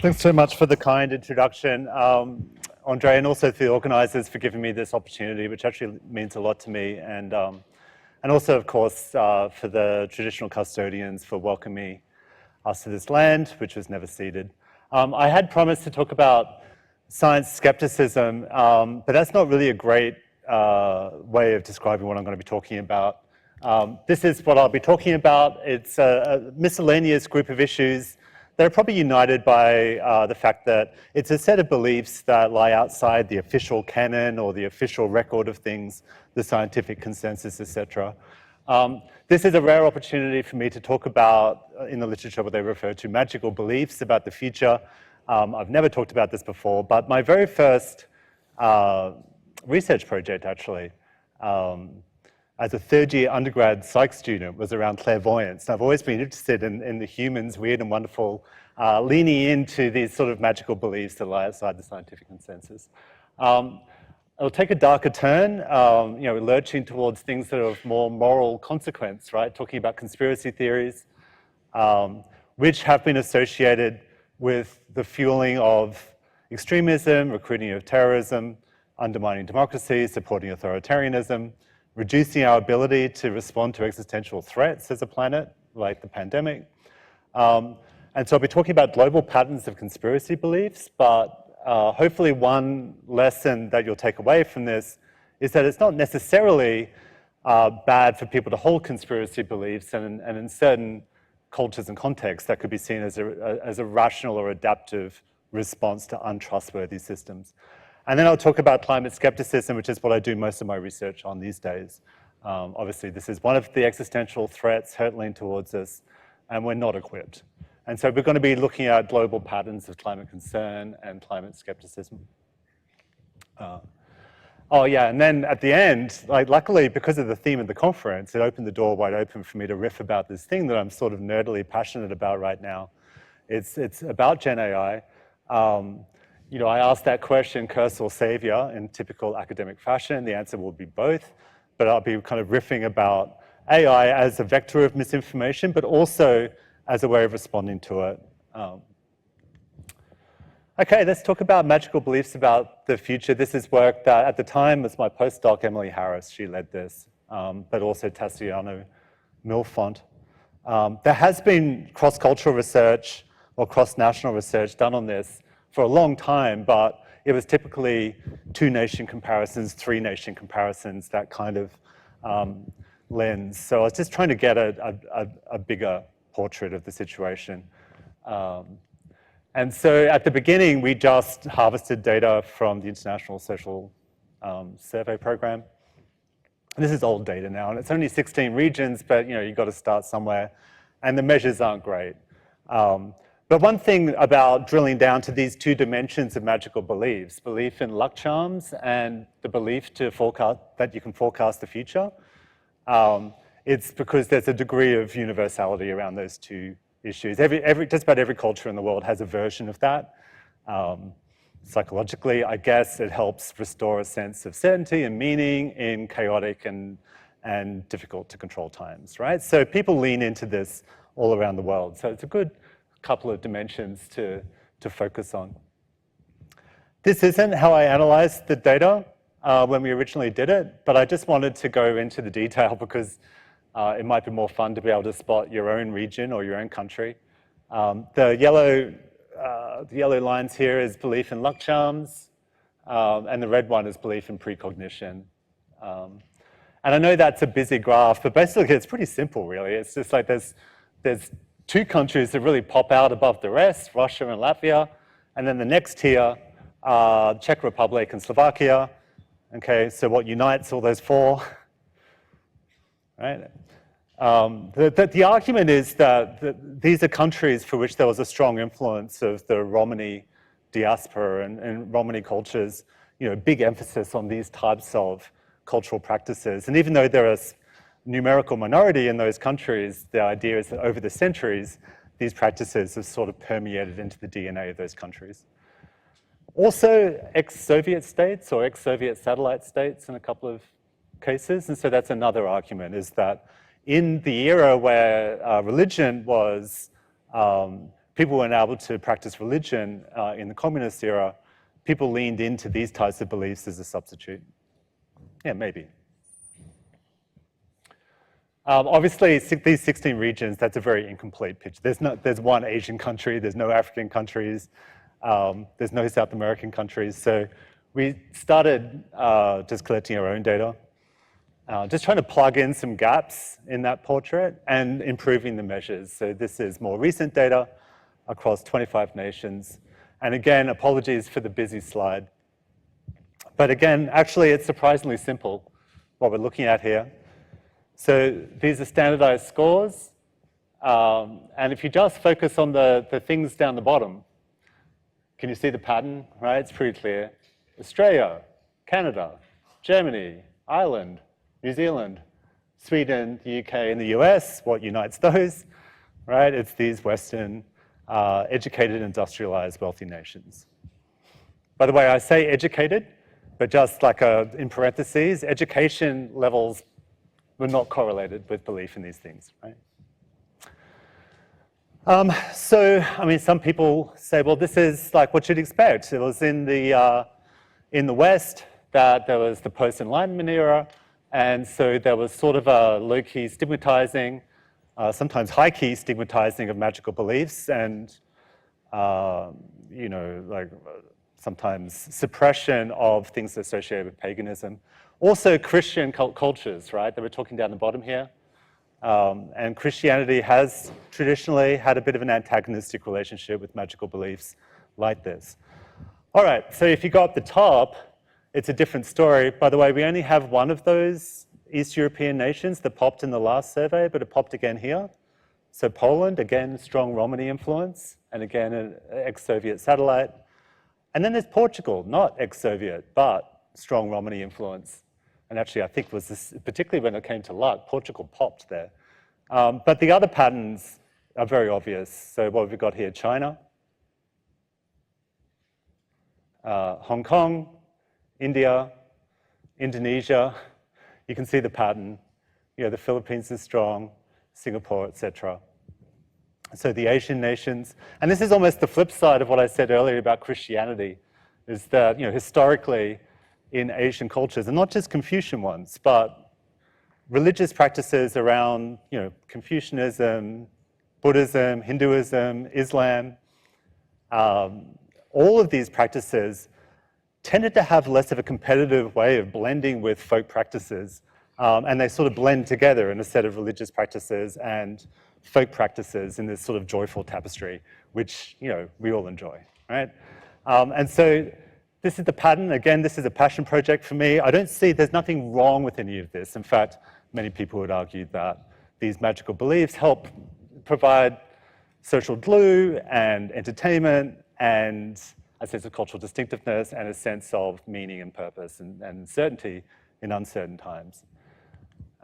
Thanks so much for the kind introduction, Andre, and also to the organisers for giving me this opportunity, which actually means a lot to me, and also, of course, for the traditional custodians for welcoming us to this land, which was never ceded. I had promised to talk about science skepticism, but that's not really a great way of describing what I'm going to be talking about. This is what I'll be talking about. It's a miscellaneous group of issues that are probably united by the fact that it's a set of beliefs that lie outside the official canon or the official record of things, the scientific consensus, etc. This is a rare opportunity for me to talk about, in the literature, what they refer to magical beliefs about the future. I've never talked about this before, but my very first research project, actually, as a third-year undergrad psych student, was around clairvoyance. And I've always been interested in the humans, weird and wonderful, leaning into these sort of magical beliefs that lie outside the scientific consensus. It'll take a darker turn, lurching towards things that are of more moral consequence, right? Talking about conspiracy theories, which have been associated with the fueling of extremism, recruiting of terrorism, undermining democracy, supporting authoritarianism, reducing our ability to respond to existential threats as a planet, like the pandemic. And so I'll be talking about global patterns of conspiracy beliefs, but hopefully one lesson that you'll take away from this is that it's not necessarily bad for people to hold conspiracy beliefs, and in certain cultures and contexts that could be seen as a rational or adaptive response to untrustworthy systems. And then I'll talk about climate skepticism, which is what I do most of my research on these days. Obviously, this is one of the existential threats hurtling towards us, and we're not equipped. And so we're going to be looking at global patterns of climate concern and climate skepticism. And then at the end, luckily, because of the theme of the conference, it opened the door wide open for me to riff about this thing that I'm sort of nerdily passionate about right now. It's about Gen AI. I asked that question, curse or savior, in typical academic fashion. The answer will be both, but I'll be kind of riffing about AI as a vector of misinformation, but also as a way of responding to it. Okay, let's talk about magical beliefs about the future. This is work that at the time was my postdoc, Emily Harris. She led this, but also Tassiano Milfont. There has been cross-cultural research or cross-national research done on this for a long time, but it was typically 2-nation comparisons, 3-nation comparisons, that kind of lens. So I was just trying to get a bigger portrait of the situation. And so at the beginning, we just harvested data from the International Social Survey Program. And this is old data now, and it's only 16 regions, but you've got to start somewhere, and the measures aren't great. But one thing about drilling down to these 2 dimensions of magical beliefs, belief in luck charms and the belief that you can forecast the future, it's because there's a degree of universality around those 2 issues. Just about every culture in the world has a version of that. Psychologically, I guess it helps restore a sense of certainty and meaning in chaotic and difficult to control times, right? So people lean into this all around the world. So it's a good couple of dimensions to focus on. This isn't how I analyzed the data when we originally did it, but I just wanted to go into the detail because it might be more fun to be able to spot your own region or your own country. The yellow lines here is belief in luck charms, and the red one is belief in precognition. And I know that's a busy graph, but basically it's pretty simple, really. It's just like there's 2 countries that really pop out above the rest, Russia and Latvia, and then the next tier, Czech Republic and Slovakia. Okay, so what unites all those 4? Right? The argument is that these are countries for which there was a strong influence of the Romani diaspora and Romani cultures, big emphasis on these types of cultural practices. And even though there are numerical minority in those countries, the idea is that over the centuries, these practices have sort of permeated into the DNA of those countries. Also, ex-Soviet states or ex-Soviet satellite states in a couple of cases. And so that's another argument, is that in the era where religion was people weren't able to practice religion in the communist era, people leaned into these types of beliefs as a substitute. Yeah, maybe. Obviously, these 16 regions, that's a very incomplete picture. There's one Asian country, there's no African countries, there's no South American countries. So we started just collecting our own data, just trying to plug in some gaps in that portrait and improving the measures. So this is more recent data across 25 nations. And again, apologies for the busy slide. But again, actually, it's surprisingly simple, what we're looking at here. So these are standardized scores. And if you just focus on the things down the bottom, can you see the pattern, right? It's pretty clear. Australia, Canada, Germany, Ireland, New Zealand, Sweden, the UK, and the US. What unites those, right? It's these Western, educated, industrialized, wealthy nations. By the way, I say educated, but just like in parentheses, education levels were not correlated with belief in these things, right? So, I mean, some people say, well, this is like what you'd expect. It was in the West that there was the post-Enlightenment era, and so there was sort of a low-key stigmatizing, sometimes high-key stigmatizing of magical beliefs, and you know, like sometimes suppression of things associated with paganism. Also Christian cultures, right, that we're talking down the bottom here. And Christianity has traditionally had a bit of an antagonistic relationship with magical beliefs like this. All right, so if you go up the top, it's a different story. By the way, we only have one of those East European nations that popped in the last survey, but it popped again here. So Poland, again, strong Romani influence, and again, an ex-Soviet satellite. And then there's Portugal, not ex-Soviet, but strong Romani influence. And actually, I think was this, particularly when it came to luck, Portugal popped there. But the other patterns are very obvious. So what have we got here? China, Hong Kong, India, Indonesia. You can see the pattern. You know, the Philippines is strong, Singapore, etc. So the Asian nations, and this is almost the flip side of what I said earlier about Christianity, is that, you know, historically in Asian cultures, and not just Confucian ones, but religious practices around, you know, Confucianism, Buddhism, Hinduism, Islam, all of these practices tended to have less of a competitive way of blending with folk practices, and they sort of blend together in a set of religious practices and folk practices in this sort of joyful tapestry, which, you know, we all enjoy, right? And so this is the pattern. Again, this is a passion project for me. I don't see, there's nothing wrong with any of this. In fact, many people would argue that these magical beliefs help provide social glue and entertainment and a sense of cultural distinctiveness and a sense of meaning and purpose and certainty in uncertain times.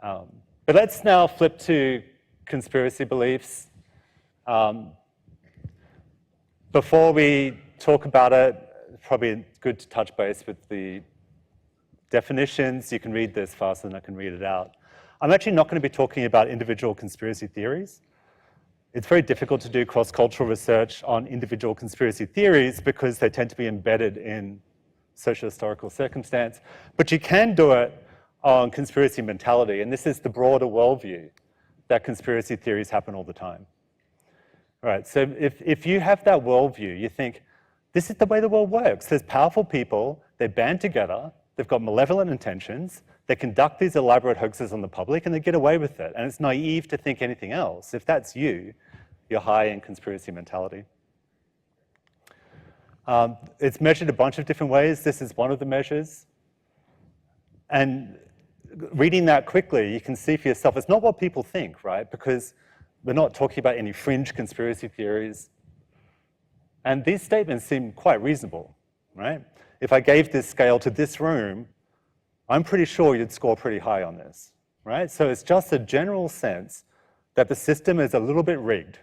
But let's now flip to conspiracy beliefs. Before we talk about it, probably good to touch base with the definitions. You can read this faster than I can read it out. I'm actually not going to be talking about individual conspiracy theories. It's very difficult to do cross-cultural research on individual conspiracy theories because they tend to be embedded in socio-historical circumstance. But you can do it on conspiracy mentality, and this is the broader worldview that conspiracy theories happen all the time. All right, so if you have that worldview, you think, this is the way the world works. There's powerful people, they band together, they've got malevolent intentions, they conduct these elaborate hoaxes on the public, and they get away with it. And it's naive to think anything else. If that's you, you're high in conspiracy mentality. It's measured a bunch of different ways. This is one of the measures. And reading that quickly, you can see for yourself, it's not what people think, right? Because we're not talking about any fringe conspiracy theories. And these statements seem quite reasonable, right? If I gave this scale to this room, I'm pretty sure you'd score pretty high on this, right? So it's just a general sense that the system is a little bit rigged,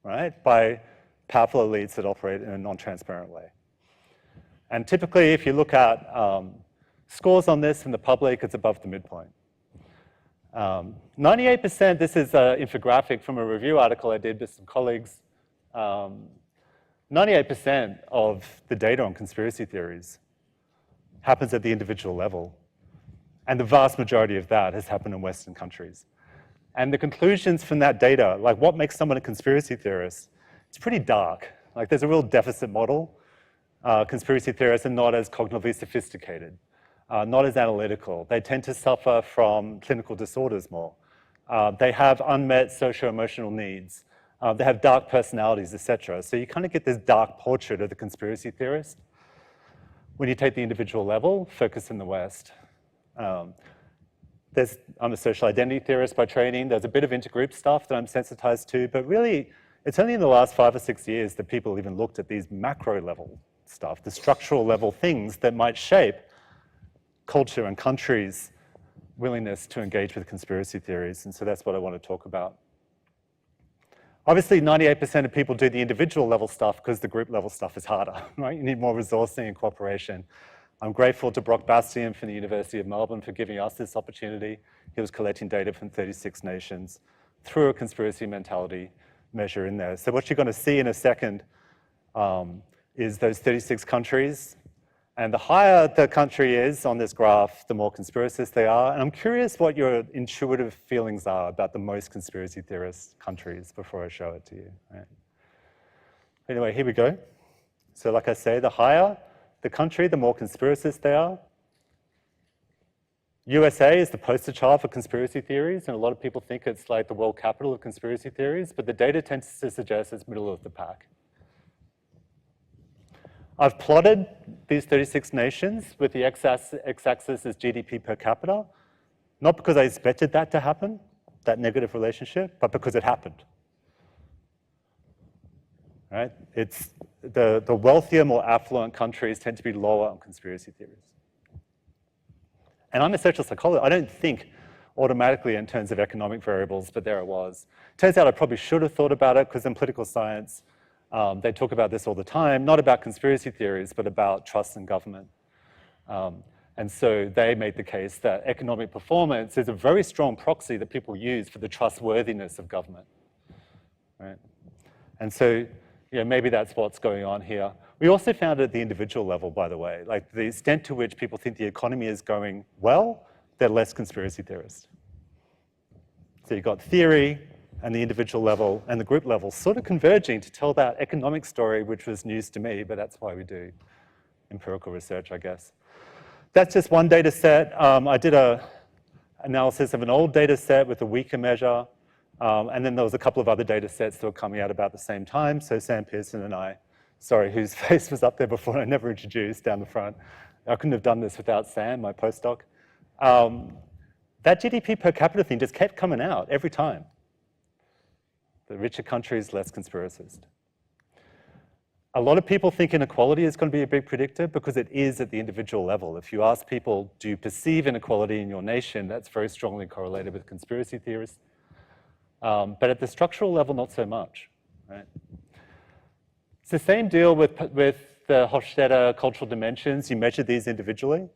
right, by powerful elites that operate in a non-transparent way. And typically, if you look at scores on this from the public, it's above the midpoint. 98%, this is an infographic from a review article I did with some colleagues. 98% of the data on conspiracy theories happens at the individual level. And the vast majority of that has happened in Western countries. And the conclusions from that data, like what makes someone a conspiracy theorist, it's pretty dark. Like there's a real deficit model. Conspiracy theorists are not as cognitively sophisticated, not as analytical. They tend to suffer from clinical disorders more. They have unmet socio-emotional needs. They have dark personalities, etc. So you kind of get this dark portrait of the conspiracy theorist. When you take the individual level, focus in the West. I'm a social identity theorist by training. There's a bit of intergroup stuff that I'm sensitized to, but really, it's only in the last 5 or 6 years that people even looked at these macro level stuff, the structural level things that might shape culture and countries' willingness to engage with conspiracy theories. And so that's what I want to talk about. Obviously, 98% of people do the individual level stuff because the group level stuff is harder, right? You need more resourcing and cooperation. I'm grateful to Brock Bastian from the University of Melbourne for giving us this opportunity. He was collecting data from 36 nations through a conspiracy mentality measure in there. So what you're going to see in a second is those 36 countries. And the higher the country is on this graph, the more conspiracist they are. And I'm curious what your intuitive feelings are about the most conspiracy theorist countries before I show it to you. Right? Anyway, here we go. So like I say, the higher the country, the more conspiracist they are. USA is the poster child for conspiracy theories, and a lot of people think it's like the world capital of conspiracy theories, but the data tends to suggest it's middle of the pack. I've plotted these 36 nations with the x-axis as GDP per capita, not because I expected that to happen, that negative relationship, but because it happened. Right? It's the wealthier, more affluent countries tend to be lower on conspiracy theories. And I'm a social psychologist. I don't think automatically in terms of economic variables, but there it was. Turns out I probably should have thought about it because in political science, they talk about this all the time, not about conspiracy theories, but about trust in government. And so they made the case that economic performance is a very strong proxy that people use for the trustworthiness of government. Right? And so maybe that's what's going on here. We also found at the individual level, by the way, like the extent to which people think the economy is going well, they're less conspiracy theorists. So you've got theory and the individual level and the group level sort of converging to tell that economic story, which was news to me, but that's why we do empirical research, I guess. That's just one data set. I did an analysis of an old data set with a weaker measure. And then there was a couple of other data sets that were coming out about the same time. So Sam Pearson and I, sorry, whose face was up there before and I never introduced down the front. I couldn't have done this without Sam, my postdoc. That GDP per capita thing just kept coming out every time. The richer countries, less conspiracist. A lot of people think inequality is going to be a big predictor because it is at the individual level. If you ask people, do you perceive inequality in your nation, that's very strongly correlated with conspiracy theorists. But at the structural level, not so much. Right? It's the same deal with the Hofstadter cultural dimensions. You measure these individually,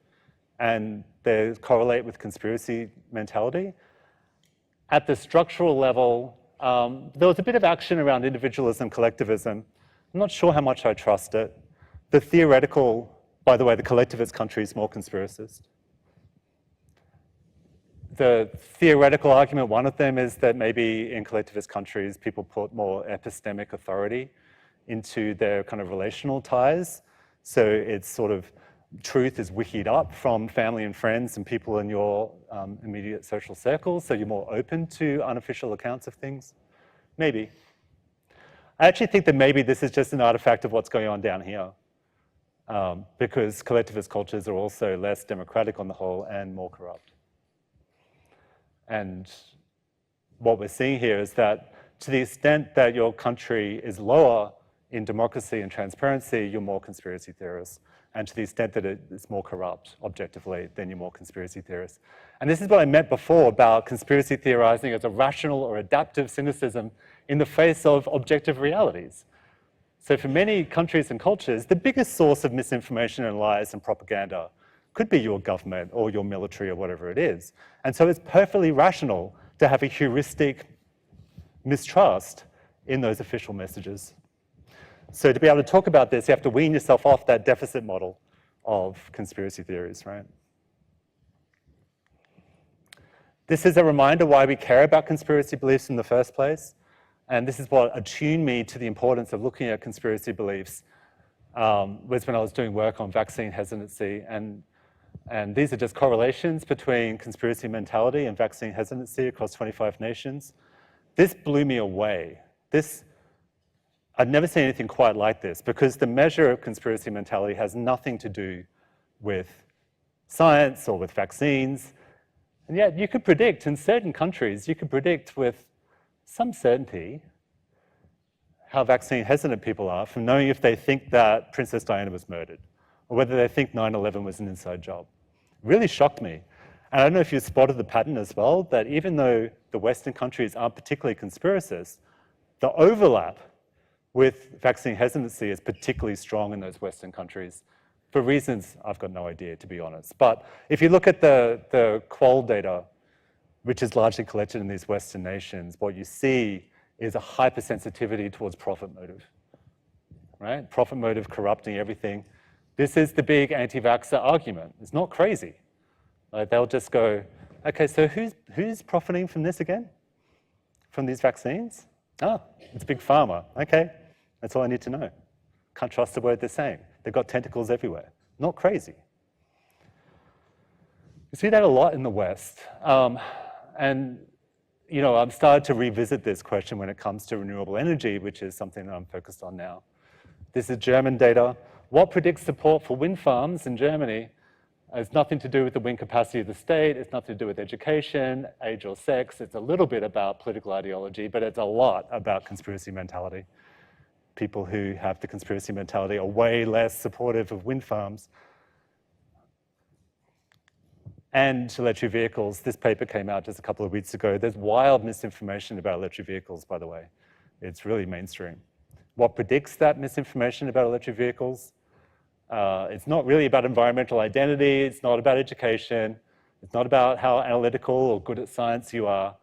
and they correlate with conspiracy mentality. At the structural level, there was a bit of action around individualism, collectivism. I'm not sure how much I trust it. The theoretical, by the way, the collectivist country is more conspiracist. The theoretical argument, one of them is that maybe in collectivist countries, people put more epistemic authority into their kind of relational ties. So it's sort of, truth is wikied up from family and friends and people in your immediate social circles, so you're more open to unofficial accounts of things. Maybe. I actually think that maybe this is just an artifact of what's going on down here, because collectivist cultures are also less democratic on the whole and more corrupt. And what we're seeing here is that to the extent that your country is lower in democracy and transparency, you're more conspiracy theorists. And to the extent that it's more corrupt, objectively, then you're more conspiracy theorists. And this is what I meant before about conspiracy theorizing as a rational or adaptive cynicism in the face of objective realities. So for many countries and cultures, the biggest source of misinformation and lies and propaganda could be your government or your military or whatever it is. And so it's perfectly rational to have a heuristic mistrust in those official messages. So to be able to talk about this, you have to wean yourself off that deficit model of conspiracy theories, right? This is a reminder why we care about conspiracy beliefs in the first place. And this is what attuned me to the importance of looking at conspiracy beliefs was when I was doing work on vaccine hesitancy. And these are just correlations between conspiracy mentality and vaccine hesitancy across 25 nations. This blew me away. I'd never seen anything quite like this, because the measure of conspiracy mentality has nothing to do with science or with vaccines. And yet you could predict, in certain countries, you could predict with some certainty how vaccine hesitant people are from knowing if they think that Princess Diana was murdered, or whether they think 9/11 was an inside job. It really shocked me. And I don't know if you spotted the pattern as well, that even though the Western countries aren't particularly conspiracist, the overlap with vaccine hesitancy is particularly strong in those Western countries, for reasons I've got no idea, to be honest. But if you look at the qual data, which is largely collected in these Western nations, what you see is a hypersensitivity towards profit motive, right? Profit motive corrupting everything. This is the big anti-vaxxer argument. It's not crazy. Like, they'll just go, okay, so who's profiting from this again? From these vaccines? Oh, it's Big Pharma. Okay, that's all I need to know. Can't trust the word they're saying. They've got tentacles everywhere. Not crazy. You see that a lot in the West. And you know, I've started to revisit this question when it comes to renewable energy, which is something that I'm focused on now. This is German data. What predicts support for wind farms in Germany? It's nothing to do with the wind capacity of the state. It's nothing to do with education, age, or sex. It's a little bit about political ideology, but it's a lot about conspiracy mentality. People who have the conspiracy mentality are way less supportive of wind farms. And electric vehicles. This paper came out just a couple of weeks ago. There's wild misinformation about electric vehicles, by the way. It's really mainstream. What predicts that misinformation about electric vehicles? It's not really about environmental identity. It's not about education. It's not about how analytical or good at science you are.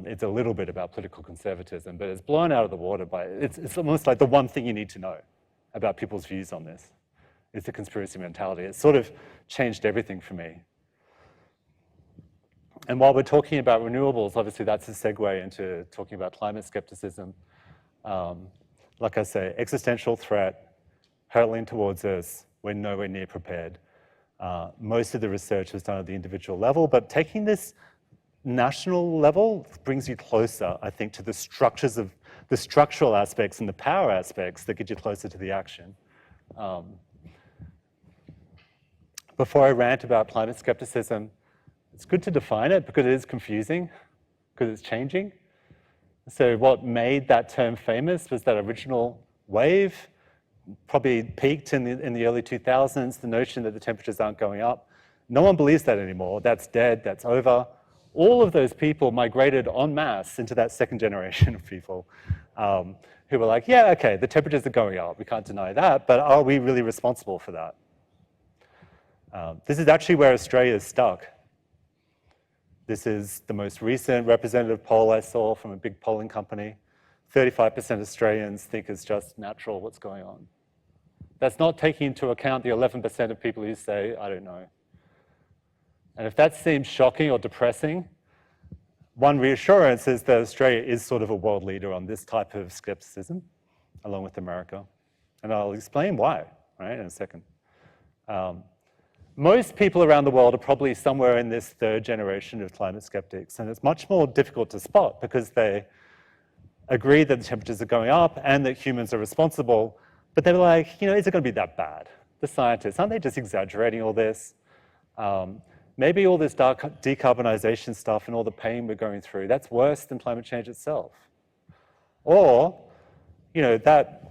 It's a little bit about political conservatism, but it's blown out of the water by, it's almost like the one thing you need to know about people's views on this. It's the conspiracy mentality. It's sort of changed everything for me. And while we're talking about renewables, obviously that's a segue into talking about climate skepticism. Like I say, existential threat, hurtling towards us, we're nowhere near prepared. Most of the research was done at the individual level, but taking this national level brings you closer, I think, to the structures of the structural aspects and the power aspects that get you closer to the action. Before I rant about climate skepticism, it's good to define it because it is confusing, because it's changing. So what made that term famous was that original wave, probably peaked in the early 2000s, the notion that the temperatures aren't going up. No one believes that anymore. That's dead, that's over. All of those people migrated en masse into that second generation of people who were like, yeah, okay, the temperatures are going up, we can't deny that, but are we really responsible for that? This is actually where Australia is stuck. This is the most recent representative poll I saw from a big polling company. 35% Australians think it's just natural what's going on. That's not taking into account the 11% of people who say, I don't know. And if that seems shocking or depressing, one reassurance is that Australia is sort of a world leader on this type of skepticism, along with America. And I'll explain why, right, in a second. Most people around the world are probably somewhere in this third generation of climate skeptics, and it's much more difficult to spot because they agree that the temperatures are going up and that humans are responsible, but they're like, you know, is it going to be that bad? The scientists, aren't they just exaggerating all this? Maybe all this decarbonization stuff and all the pain we're going through, that's worse than climate change itself. Or, you know, that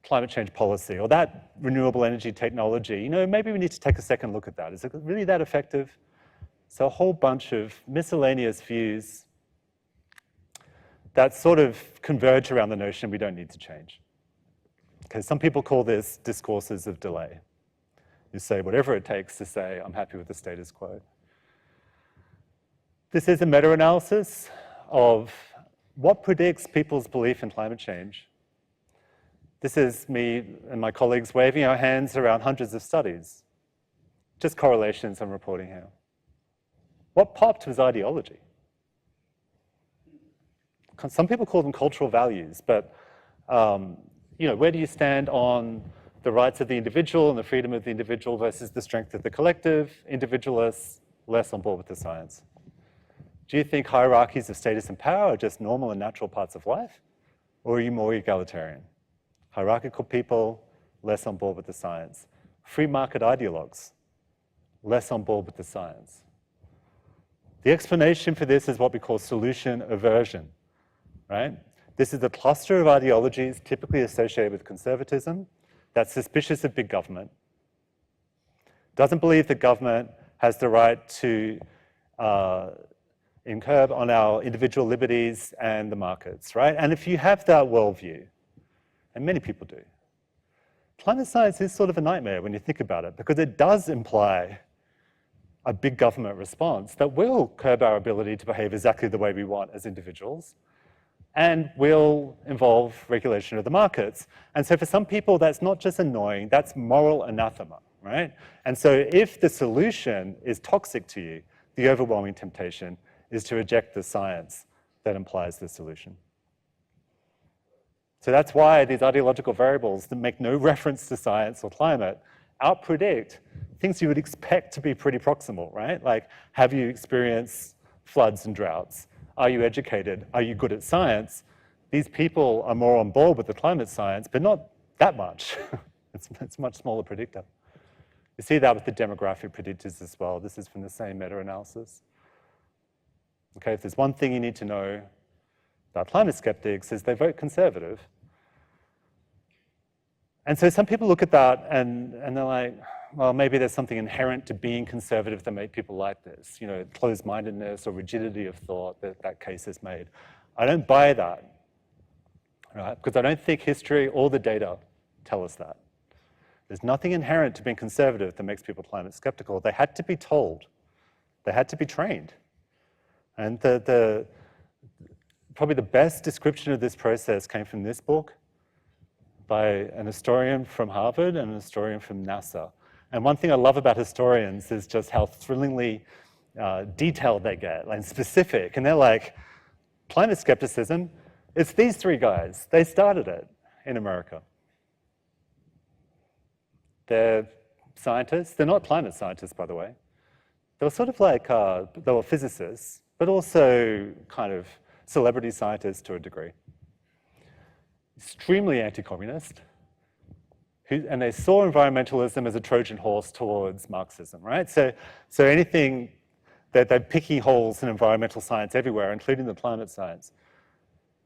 climate change policy or that renewable energy technology, you know, maybe we need to take a second look at that. Is it really that effective? So a whole bunch of miscellaneous views that sort of converge around the notion we don't need to change. Okay, some people call this discourses of delay. You say whatever it takes to say, I'm happy with the status quo. This is a meta-analysis of what predicts people's belief in climate change. This is me and my colleagues waving our hands around hundreds of studies. Just correlations I'm reporting here. What popped was ideology. Some people call them cultural values, but where do you stand on the rights of the individual and the freedom of the individual versus the strength of the collective? Individualists, less on board with the science. Do you think hierarchies of status and power are just normal and natural parts of life? Or are you more egalitarian? Hierarchical people, less on board with the science. Free market ideologues, less on board with the science. The explanation for this is what we call solution aversion, right? This is the cluster of ideologies typically associated with conservatism that's suspicious of big government, doesn't believe that government has the right to incurb on our individual liberties and the markets, right? And if you have that worldview, and many people do, climate science is sort of a nightmare when you think about it, because it does imply a big government response that will curb our ability to behave exactly the way we want as individuals, and will involve regulation of the markets. And so for some people, that's not just annoying, that's moral anathema, right? And so if the solution is toxic to you, the overwhelming temptation is to reject the science that implies the solution. So that's why these ideological variables that make no reference to science or climate outpredict things you would expect to be pretty proximal, right? Like, have you experienced floods and droughts? Are you educated? Are you good at science? These people are more on board with the climate science, but not that much. It's a much smaller predictor. You see that with the demographic predictors as well. This is from the same meta-analysis. Okay, if there's one thing you need to know about climate skeptics is they vote conservative. And so some people look at that and they're like, well, maybe there's something inherent to being conservative that make people like this, closed-mindedness or rigidity of thought that case is made. I don't buy that, right? Because I don't think history or the data tell us that. There's nothing inherent to being conservative that makes people climate skeptical. They had to be told. They had to be trained. And probably the best description of this process came from this book by an historian from Harvard and an historian from NASA. And one thing I love about historians is just how thrillingly detailed they get, and specific. And they're like, climate skepticism, it's these three guys. They started it in America. They're scientists. They're not climate scientists, by the way. They were sort of like, they were physicists, but also kind of celebrity scientists to a degree. Extremely anti-communist. And they saw environmentalism as a Trojan horse towards Marxism, right? So anything that they're picking holes in environmental science everywhere, including the climate science,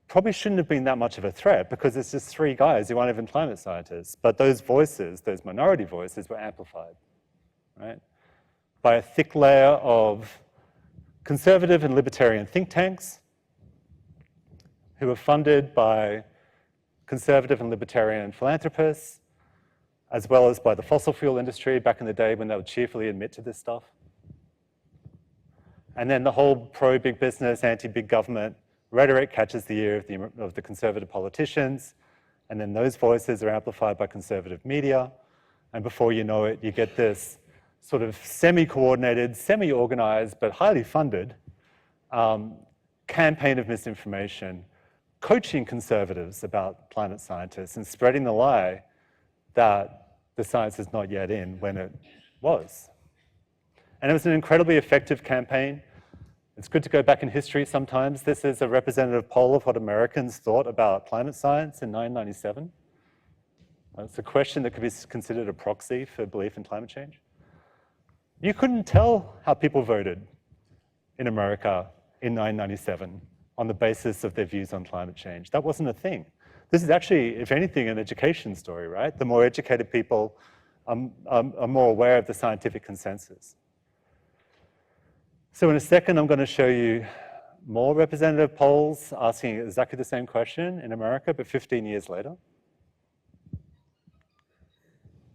probably shouldn't have been that much of a threat because it's just three guys who aren't even climate scientists. But those voices, those minority voices, were amplified, right? By a thick layer of conservative and libertarian think tanks who were funded by conservative and libertarian philanthropists, as well as by the fossil fuel industry back in the day when they would cheerfully admit to this stuff. And then the whole pro-big business, anti-big government rhetoric catches the ear of the conservative politicians, and then those voices are amplified by conservative media, and before you know it, you get this sort of semi-coordinated, semi-organized, but highly funded campaign of misinformation, coaching conservatives about climate scientists and spreading the lie that the science is not yet in when it was. And it was an incredibly effective campaign. It's good to go back in history sometimes. This is a representative poll of what Americans thought about climate science in 1997. It's a question that could be considered a proxy for belief in climate change. You couldn't tell how people voted in America in 1997 on the basis of their views on climate change. That wasn't a thing. This is actually, if anything, an education story, right? The more educated people are more aware of the scientific consensus. So in a second, I'm going to show you more representative polls asking exactly the same question in America, but 15 years later.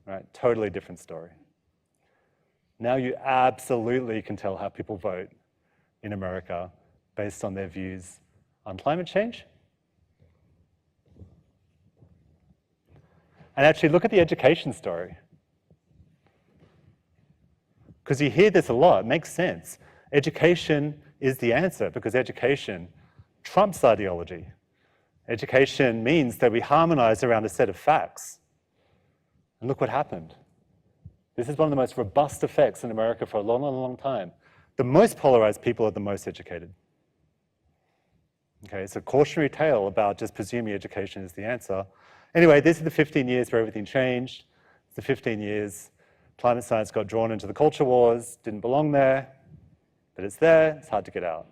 Right, totally different story. Now you absolutely can tell how people vote in America based on their views on climate change. And actually look at the education story. Because you hear this a lot, it makes sense. Education is the answer because education trumps ideology. Education means that we harmonize around a set of facts. And look what happened. This is one of the most robust effects in America for a long, long, long time. The most polarized people are the most educated. Okay, it's a cautionary tale about just presuming education is the answer. Anyway, these are the 15 years where everything changed. It's the 15 years climate science got drawn into the culture wars, didn't belong there, but it's there, it's hard to get out.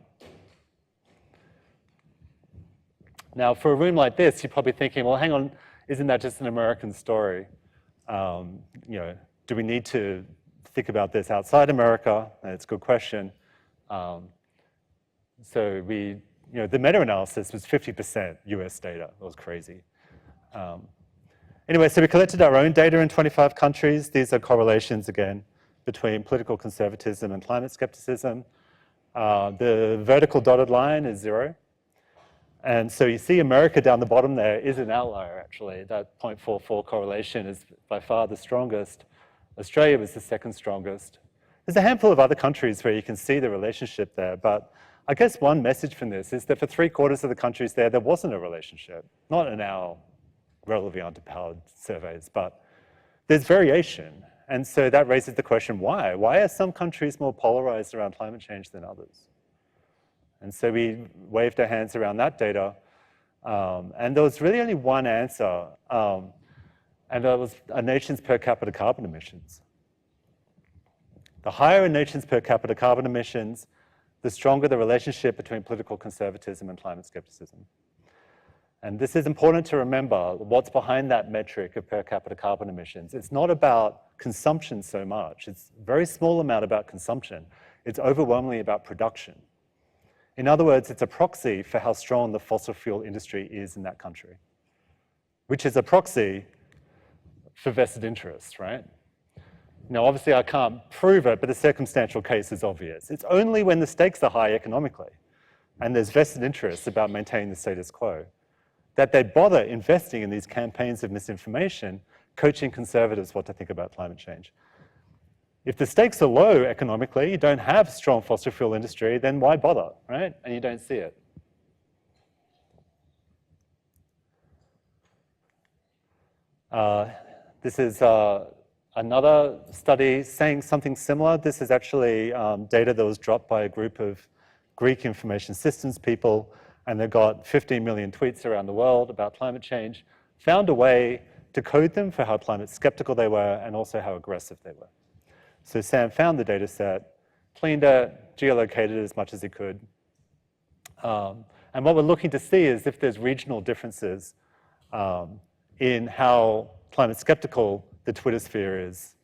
Now, for a room like this, you're probably thinking, well, hang on, isn't that just an American story? Do we need to think about this outside America? And it's a good question. The meta-analysis was 50% US data. That was crazy. Anyway, so we collected our own data in 25 countries. These are correlations, again, between political conservatism and climate skepticism. The vertical dotted line is 0. And so you see America down the bottom there is an outlier, actually. That 0.44 correlation is by far the strongest. Australia was the second strongest. There's a handful of other countries where you can see the relationship there, but I guess one message from this is that for 3/4 of the countries there wasn't a relationship, not in our relatively underpowered surveys, but there's variation. And so that raises the question, why? Why are some countries more polarized around climate change than others? And so we waved our hands around that data, and there was really only one answer, and that was a nation's per capita carbon emissions. The higher a nation's per capita carbon emissions, the stronger the relationship between political conservatism and climate skepticism. And this is important to remember, what's behind that metric of per capita carbon emissions. It's not about consumption so much. It's a very small amount about consumption. It's overwhelmingly about production. In other words, it's a proxy for how strong the fossil fuel industry is in that country, which is a proxy for vested interests, right? Now, obviously, I can't prove it, but the circumstantial case is obvious. It's only when the stakes are high economically and there's vested interests about maintaining the status quo that they bother investing in these campaigns of misinformation, coaching conservatives what to think about climate change. If the stakes are low economically, you don't have strong fossil fuel industry, then why bother, right? And you don't see it. This is another study saying something similar. This is actually data that was dropped by a group of Greek information systems people, and they got 15 million tweets around the world about climate change, found a way to code them for how climate skeptical they were and also how aggressive they were. So Sam found the data set, cleaned it, geolocated it as much as he could. And what we're looking to see is if there's regional differences in how climate skeptical the Twitter sphere is.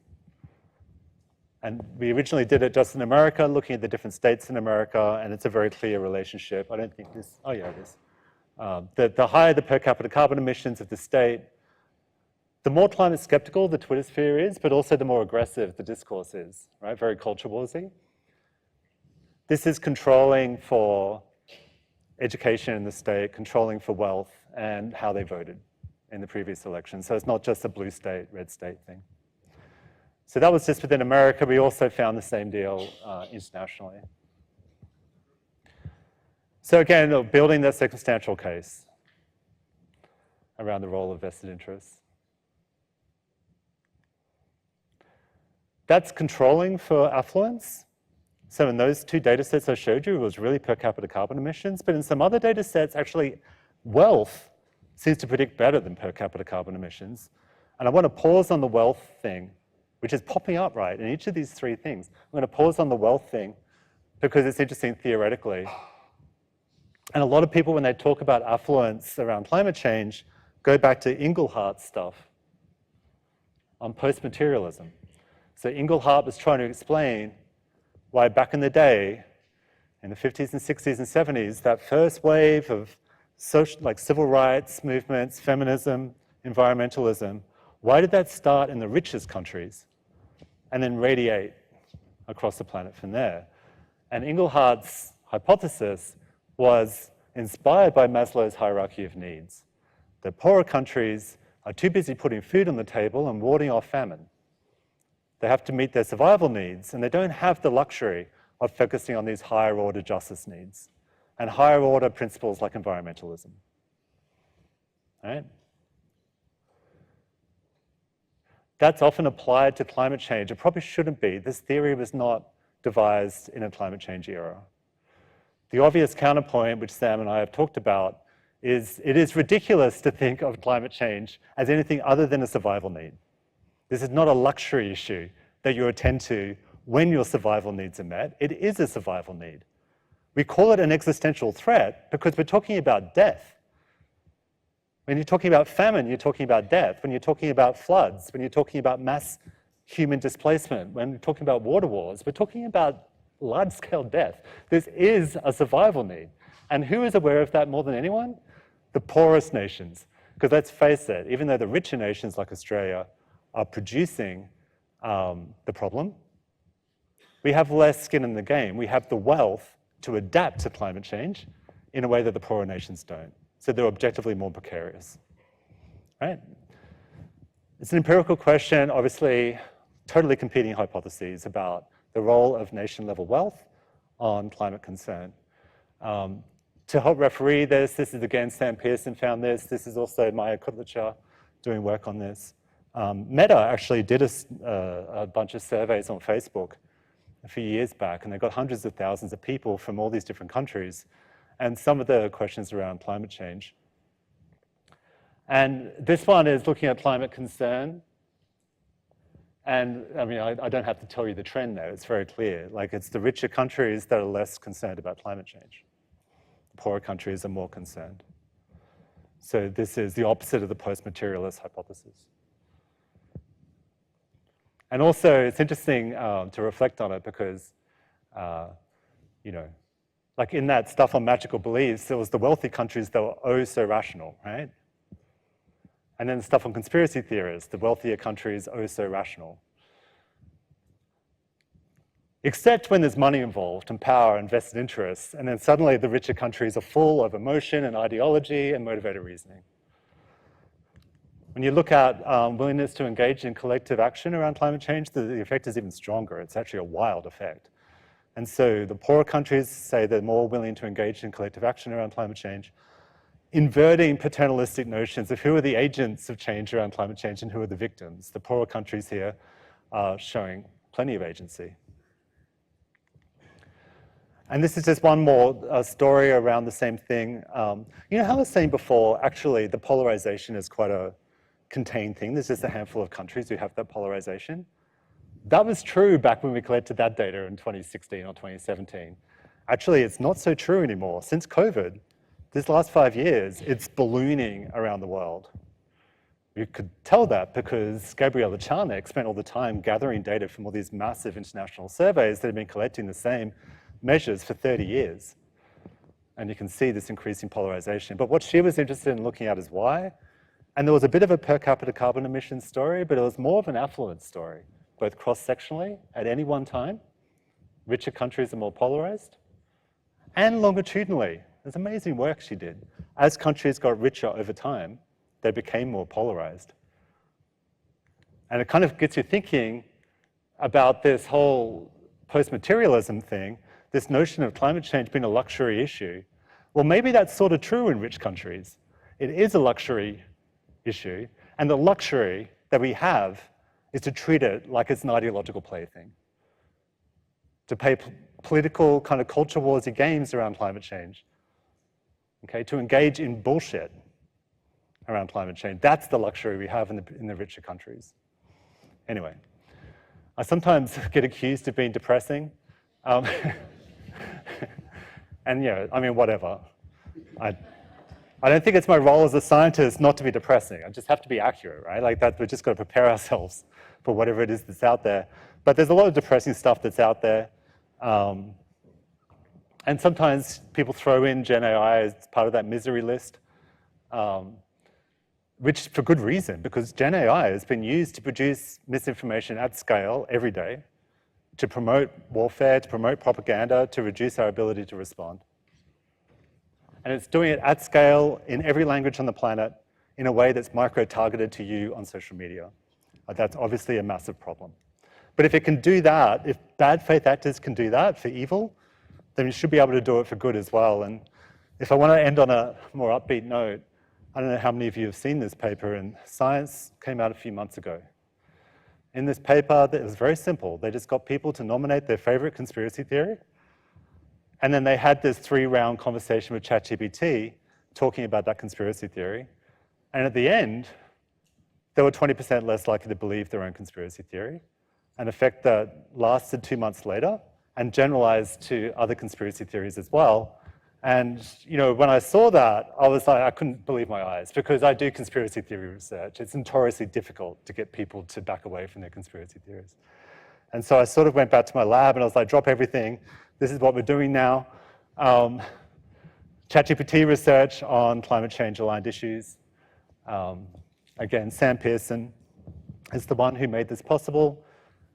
And we originally did it just in America, looking at the different states in America, and it's a very clear relationship. I don't think this, oh yeah, it is. The higher the per capita carbon emissions of the state, the more climate skeptical the Twitter sphere is, but also the more aggressive the discourse is, right? Very culture warsy. This is controlling for education in the state, controlling for wealth, and how they voted in the previous election. So it's not just a blue state, red state thing. So that was just within America. We also found the same deal internationally. So again, building that circumstantial case around the role of vested interests. That's controlling for affluence. So in those two data sets I showed you, it was really per capita carbon emissions, but in some other data sets, actually wealth seems to predict better than per capita carbon emissions. And I want to pause on the wealth thing, which is popping up, right, in each of these three things. I'm going to pause on the wealth thing because it's interesting theoretically. And a lot of people, when they talk about affluence around climate change, go back to Inglehart's stuff on post-materialism. So Inglehart was trying to explain why back in the day, in the 50s and 60s and 70s, that first wave of social, like civil rights movements, feminism, environmentalism, why did that start in the richest countries and then radiate across the planet from there? And Inglehart's hypothesis was inspired by Maslow's hierarchy of needs. The poorer countries are too busy putting food on the table and warding off famine. They have to meet their survival needs, and they don't have the luxury of focusing on these higher order justice needs and higher order principles like environmentalism. Right? That's often applied to climate change. It probably shouldn't be. This theory was not devised in a climate change era. The obvious counterpoint, which Sam and I have talked about, is it is ridiculous to think of climate change as anything other than a survival need. This is not a luxury issue that you attend to when your survival needs are met. It is a survival need. We call it an existential threat because we're talking about death. When you're talking about famine, you're talking about death. When you're talking about floods, when you're talking about mass human displacement, when we're talking about water wars, we're talking about large-scale death. This is a survival need. And who is aware of that more than anyone? The poorest nations. Because let's face it, even though the richer nations like Australia are producing the problem, we have less skin in the game. We have the wealth to adapt to climate change in a way that the poorer nations don't. So they're objectively more precarious, right? It's an empirical question, obviously, totally competing hypotheses about the role of nation-level wealth on climate concern. To help referee this is again, Sam Pearson found this. This is also Maya Kutlicher doing work on this. Meta actually did a bunch of surveys on Facebook a few years back, and they got hundreds of thousands of people from all these different countries, and some of the questions around climate change. And this one is looking at climate concern. And I mean, I don't have to tell you the trend there, it's very clear. Like, it's the richer countries that are less concerned about climate change. The poorer countries are more concerned. So this is the opposite of the post-materialist hypothesis. And also, it's interesting to reflect on it because, you know, like in that stuff on magical beliefs, it was the wealthy countries that were oh so rational, right? And then the stuff on conspiracy theorists, the wealthier countries oh so rational. Except when there's money involved and power and vested interests, and then suddenly the richer countries are full of emotion and ideology and motivated reasoning. When you look at willingness to engage in collective action around climate change, the effect is even stronger. It's actually a wild effect. And so the poorer countries say they're more willing to engage in collective action around climate change, inverting paternalistic notions of who are the agents of change around climate change and who are the victims. The poorer countries here are showing plenty of agency. And this is just one more story around the same thing. You know how I was saying before, actually the polarization is quite a contained thing. There's just a handful of countries who have that polarization. That was true back when we collected that data in 2016 or 2017. Actually, it's not so true anymore. Since COVID, this last 5 years, it's ballooning around the world. You could tell that because Gabriela Charnik spent all the time gathering data from all these massive international surveys that have been collecting the same measures for 30 years. And you can see this increasing polarization. But what she was interested in looking at is why. And there was a bit of a per capita carbon emissions story, but it was more of an affluence story, both cross-sectionally at any one time. Richer countries are more polarized. And longitudinally. There's amazing work she did. As countries got richer over time, they became more polarized. And it kind of gets you thinking about this whole post-materialism thing, this notion of climate change being a luxury issue. Well, maybe that's sort of true in rich countries. It is a luxury issue, and the luxury that we have is to treat it like it's an ideological plaything, to play political kind of culture warsy games around climate change, okay, to engage in bullshit around climate change. That's the luxury we have in the richer countries. Anyway, I sometimes get accused of being depressing. And yeah, I mean, whatever. I don't think it's my role as a scientist not to be depressing. I just have to be accurate, right? Like that, we're just got to prepare ourselves for whatever it is that's out there. But there's a lot of depressing stuff that's out there. And sometimes people throw in Gen AI as part of that misery list, which for good reason, because Gen AI has been used to produce misinformation at scale every day, to promote warfare, to promote propaganda, to reduce our ability to respond. And it's doing it at scale in every language on the planet, in a way that's micro-targeted to you on social media. That's obviously a massive problem. But if it can do that, if bad faith actors can do that for evil, then you should be able to do it for good as well. And if I want to end on a more upbeat note, I don't know how many of you have seen this paper, and Science came out a few months ago. In this paper, it was very simple. They just got people to nominate their favorite conspiracy theory, and then they had this 3-round conversation with ChatGPT talking about that conspiracy theory. And at the end, they were 20% less likely to believe their own conspiracy theory, an effect that lasted 2 months later and generalized to other conspiracy theories as well. And when I saw that, I was like, I couldn't believe my eyes, because I do conspiracy theory research. It's notoriously difficult to get people to back away from their conspiracy theories. And so I sort of went back to my lab and I was like, drop everything. This is what we're doing now. ChatGPT research on climate change aligned issues. Again, Sam Pearson is the one who made this possible.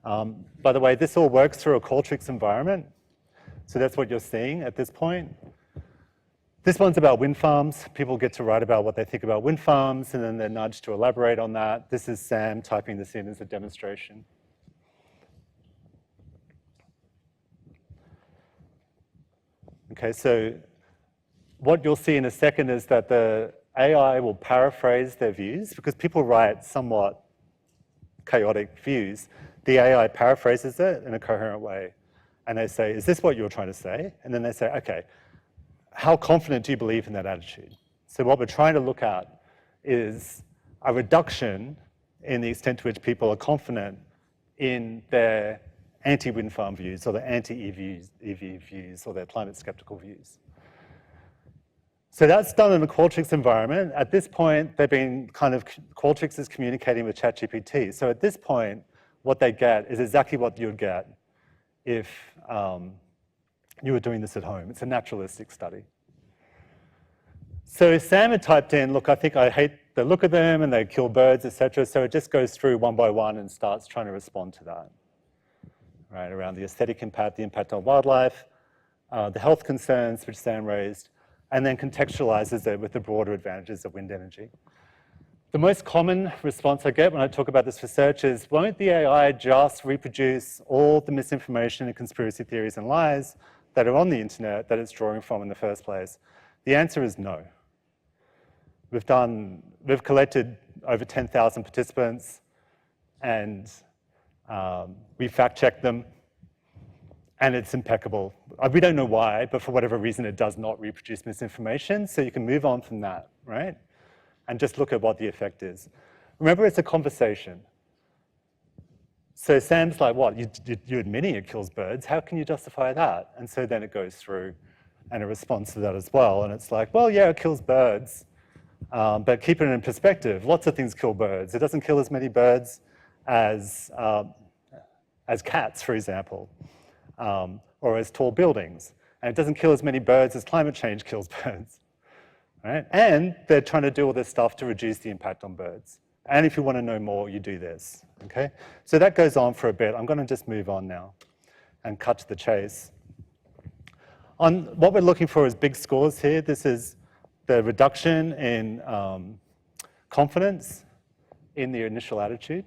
By the way, this all works through a Qualtrics environment. So that's what you're seeing at this point. This one's about wind farms. People get to write about what they think about wind farms, and then they're nudged to elaborate on that. This is Sam typing this in as a demonstration. Okay, so what you'll see in a second is that the AI will paraphrase their views, because people write somewhat chaotic views. The AI paraphrases it in a coherent way. And they say, is this what you're trying to say? And then they say, okay, how confident do you believe in that attitude? So what we're trying to look at is a reduction in the extent to which people are confident in their anti-wind farm views, or their anti-EV views, or their climate skeptical views. So that's done in a Qualtrics environment. At this point, Qualtrics is communicating with ChatGPT. So at this point, what they get is exactly what you'd get if you were doing this at home. It's a naturalistic study. So Sam had typed in, look, I think I hate the look of them and they kill birds, etc. So it just goes through one by one and starts trying to respond to that, right? Around the aesthetic impact, the impact on wildlife, the health concerns which Sam raised, and then contextualizes it with the broader advantages of wind energy. The most common response I get when I talk about this research is, won't the AI just reproduce all the misinformation and conspiracy theories and lies that are on the internet that it's drawing from in the first place? The answer is no. We've collected over 10,000 participants, and we fact-checked them, and it's impeccable. We don't know why, but for whatever reason, it does not reproduce misinformation, so you can move on from that, right? And just look at what the effect is. Remember, it's a conversation. So Sam's like, what, you're admitting it kills birds? How can you justify that? And so then it goes through and it responds to that as well. And it's like, well, yeah, it kills birds, but keep it in perspective. Lots of things kill birds. It doesn't kill as many birds as cats, for example, or as tall buildings. And it doesn't kill as many birds as climate change kills birds. Right? And they're trying to do all this stuff to reduce the impact on birds. And if you want to know more, you do this. Okay? So that goes on for a bit. I'm going to just move on now and cut to the chase. What we're looking for is big scores here. This is the reduction in confidence in the initial attitude.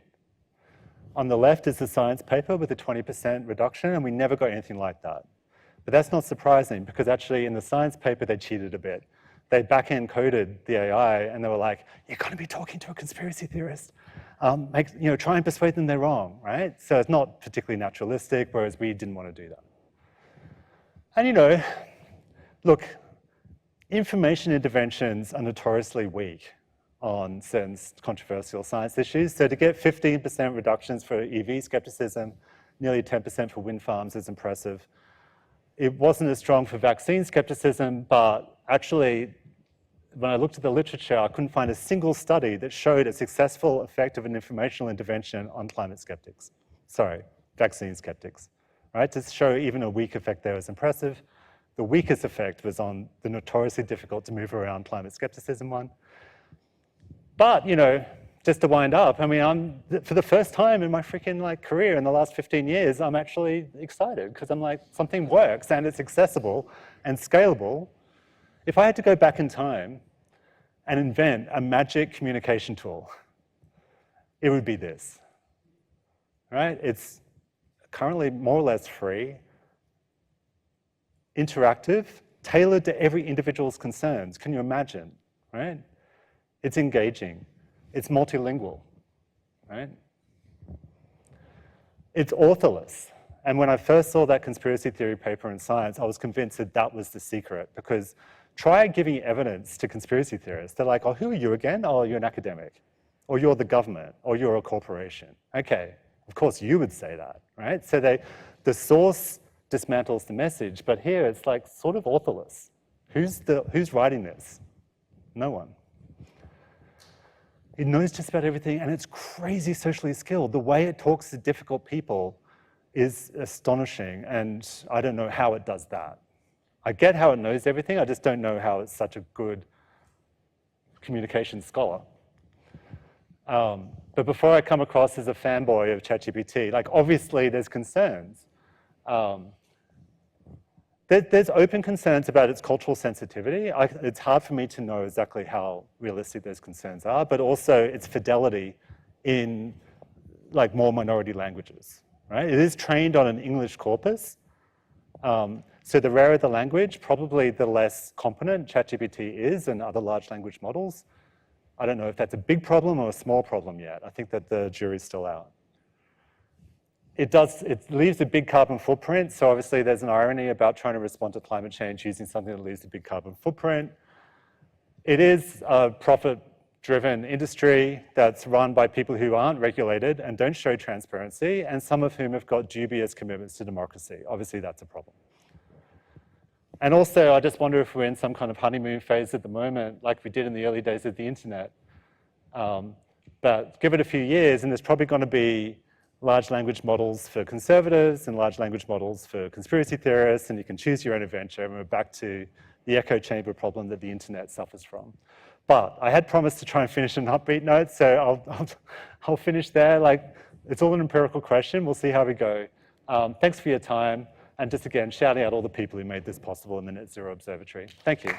On the left is the Science paper with a 20% reduction, and we never got anything like that. But that's not surprising, because actually in the Science paper, they cheated a bit. They back-end coded the AI, and they were like, you're going to be talking to a conspiracy theorist. Try and persuade them they're wrong, right? So it's not particularly naturalistic, whereas we didn't want to do that. And look, information interventions are notoriously weak on certain controversial science issues. So to get 15% reductions for EV skepticism, nearly 10% for wind farms is impressive. It wasn't as strong for vaccine skepticism, but actually, when I looked at the literature, I couldn't find a single study that showed a successful effect of an informational intervention on vaccine skeptics. Right? To show even a weak effect there is impressive. The weakest effect was on the notoriously difficult to move around climate skepticism one. But, just to wind up, for the first time in my freaking career in the last 15 years, I'm actually excited, because I'm like, something works and it's accessible and scalable. If I had to go back in time and invent a magic communication tool, it would be this, right? It's currently more or less free, interactive, tailored to every individual's concerns. Can you imagine, right? It's engaging. It's multilingual, right? It's authorless. And when I first saw that conspiracy theory paper in Science, I was convinced that that was the secret, because try giving evidence to conspiracy theorists. They're like, oh, who are you again? Oh, you're an academic, or you're the government, or you're a corporation. Okay, of course you would say that, right? So the source dismantles the message, but here it's like sort of authorless. Who's writing this? No one. It knows just about everything, and it's crazy socially skilled. The way it talks to difficult people is astonishing, and I don't know how it does that. I get how it knows everything, I just don't know how it's such a good communication scholar. But before I come across as a fanboy of ChatGPT, like obviously there's concerns. There's open concerns about its cultural sensitivity. It's hard for me to know exactly how realistic those concerns are, but also its fidelity in like more minority languages, right? It is trained on an English corpus. So the rarer the language, probably the less competent ChatGPT is and other large language models. I don't know if that's a big problem or a small problem yet. I think that the jury's still out. It leaves a big carbon footprint, so obviously there's an irony about trying to respond to climate change using something that leaves a big carbon footprint. It is a profit-driven industry that's run by people who aren't regulated and don't show transparency, and some of whom have got dubious commitments to democracy. Obviously that's a problem. And also, I just wonder if we're in some kind of honeymoon phase at the moment, like we did in the early days of the internet. But give it a few years, and there's probably going to be large language models for conservatives and large language models for conspiracy theorists, and you can choose your own adventure, and we're back to the echo chamber problem that the internet suffers from. But I had promised to try and finish on an upbeat note, so I'll finish there. Like, it's all an empirical question. We'll see how we go. Thanks for your time. And just again, shouting out all the people who made this possible in the Net Zero Observatory. Thank you.